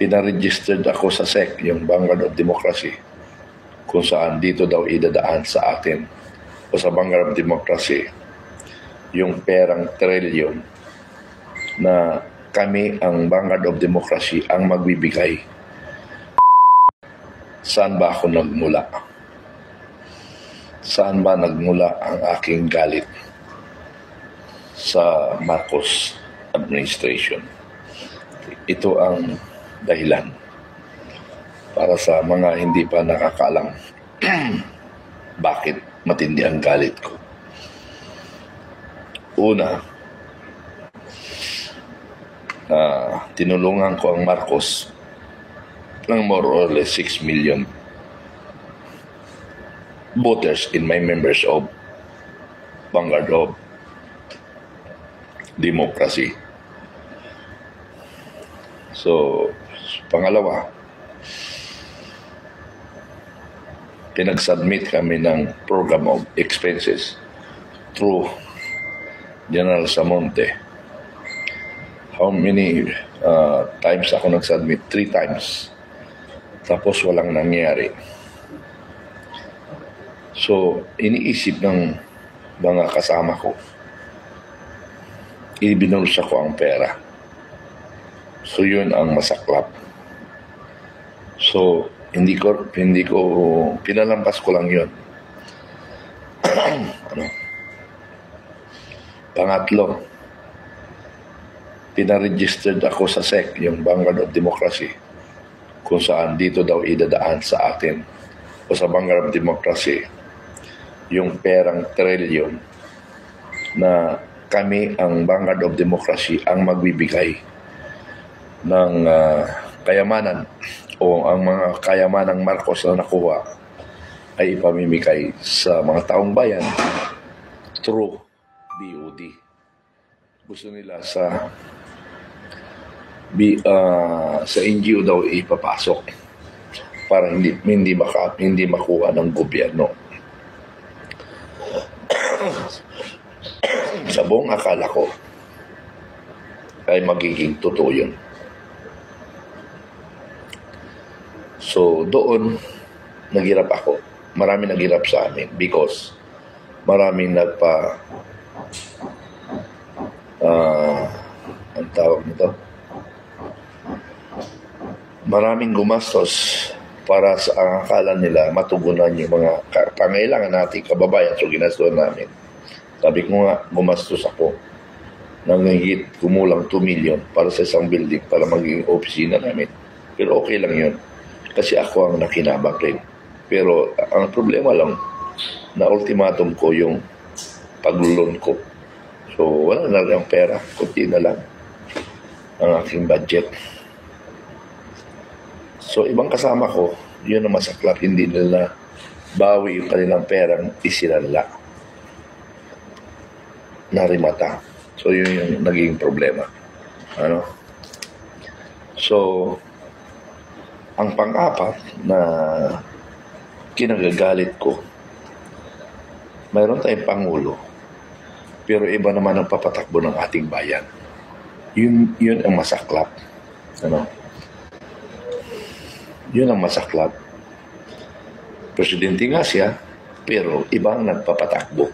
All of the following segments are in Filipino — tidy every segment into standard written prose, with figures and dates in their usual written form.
pinaregistered ako sa SEC, yung Vanguard of Democracy, kung saan dito daw idadaan sa atin o sa Vanguard of Democracy yung perang trilyon na kami, ang Vanguard of Democracy, ang magbibigay. Saan ba ako nagmula? Saan ba nagmula ang aking galit sa Marcos administration? Ito ang dahilan para sa mga hindi pa nakakaalam bakit matindi ang galit ko. Una, tinulungan ko ang Marcos ng more or less 6 million voters in my members of Vanguard of Democracy. So, pangalawa, pinag-submit kami ng program of expenses through General Samonte. How many times ako nag-submit? 3 times. Tapos walang nangyari. So, iniisip ng mga kasama ko, ibinulsa ko ang pera. So, yun ang masaklap. So, hindi ko pinalampas ko lang yun. Pangatlo, pinaregistered ako sa SEC, yung Vanguard of Democracy, kung saan dito daw idadaan sa atin o sa Vanguard of Democracy yung perang trilyon na kami, ang Vanguard of Democracy, ang magbibigay ng kayamanan o ang mga kayamanang Marcos na nakuha ay ipamimigay sa mga taong bayan through BOD. Gusto nila sa NGO daw ipapasok para hindi makuha ng gobyerno. Sa buong akala ko ay magiging totoo yun. So doon naghirap ako. Marami naghirap sa amin because maraming ang tawag nito, maraming gumastos para sa ang akala nila matugunan yung mga pangailangan natin kababayan. So ginastuhan namin. Sabi ko nga, gumastos ako ng higit kumulang 2 million para sa isang building para maging opisina namin. Pero okay lang yun kasi ako ang nakinabang rin. Pero ang problema lang na ultimatum ko yung paglulon ko. So wala na lang pera, kunti na lang ang aking budget. So ibang kasama ko, yun ang masaklap, hindi nila bawi yung kanilang perang isinala. Narimata. So yun yung naging problema. So ang pang-apat na kinagagalit ko, mayroon tayong Pangulo, pero iba naman ang papatakbo ng ating bayan. Yun ang masaklap. Yun ang masaklap. Presidente nga siya, pero iba ang nagpapatakbo.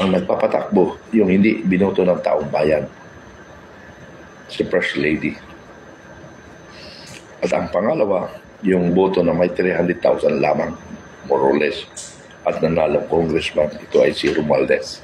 Ang nagpapatakbo, yung hindi binoto ng taong bayan. Si First Lady. At ang pangalawa, yung boto na may 300,000 lamang, more or less, at nanalong congressman, ito ay si Romualdez.